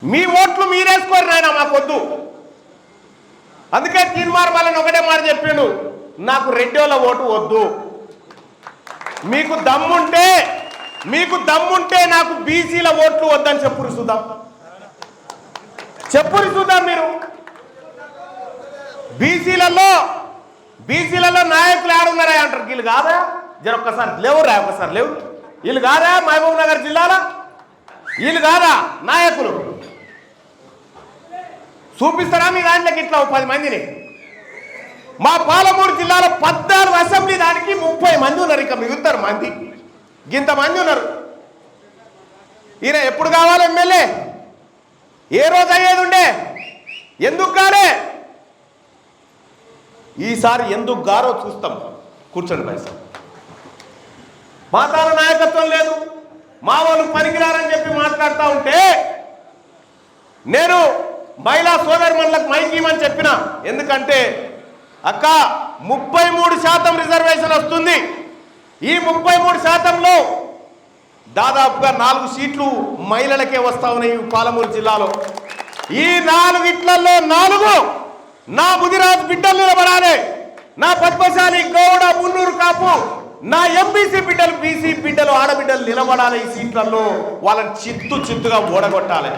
మీ ఓట్లు మీరేసుకోరు నాయన మాకొద్దు. అందుకే తీర్మార్ వాళ్ళని ఒకటే మాట చెప్పిండు, నాకు రెడ్డిల ఓటు వద్దు. మీకు దమ్ముంటే నాకు బీసీల ఓట్లు వద్దని చెప్పురు చూద్దాం. మీరు బీసీలలో నాయకులు ఆడున్నారా అంటారు. వీళ్ళు కాదా ఒక్కసారి లేవురా, ఒక్కసారి లేవు. వీళ్ళు కాదా మహబూబ్ నగర్ జిల్లాలో? వీళ్ళు కాదా నాయకులు? చూపిస్తారా మీ దాంట్లోకి ఇట్లా 10 మందిని? మా పాలమూరు జిల్లాలో 14 అసెంబ్లీ దానికి 30 మంది ఉన్నారు. ఇక మిగులుతారు మంది, ఇంతమంది ఉన్నారు. ఈయన ఎప్పుడు కావాలి ఎమ్మెల్యే? ఏ రోజు అయ్యేది ఉండే? ఎందుకు కాలే? ఈసారి ఎందుకు గారో చూస్తాం. కూర్చోండి పైసా. మా తాన నాయకత్వం లేదు, మా వాళ్ళు పనికిరారని చెప్పి మాట్లాడుతూ ఉంటే నేను మహిళా సోదరిమణులకు మైక్ ఇవ్వమని చెప్పిన. ఎందుకంటే అక్క 33% రిజర్వేషన్ వస్తుంది. ఈ 33%లో దాదాపుగా 4 సీట్లు మహిళలకే వస్తా ఉన్నాయి పాలమూరు జిల్లాలో. ఈ 4 ఇట్లలో 4 నా బుదిరాజు బిడ్డలు నిలబడాలి, నా పద్మశాలి గౌడ మున్నూరు కాపు నా ఎంబీసీ బిడ్డలు బీసీ బిడ్డలు ఆడబిడ్డలు నిలబడాలి. ఈ సీట్లలో వాళ్ళని చిత్తుగా ఓడగొట్టాలి.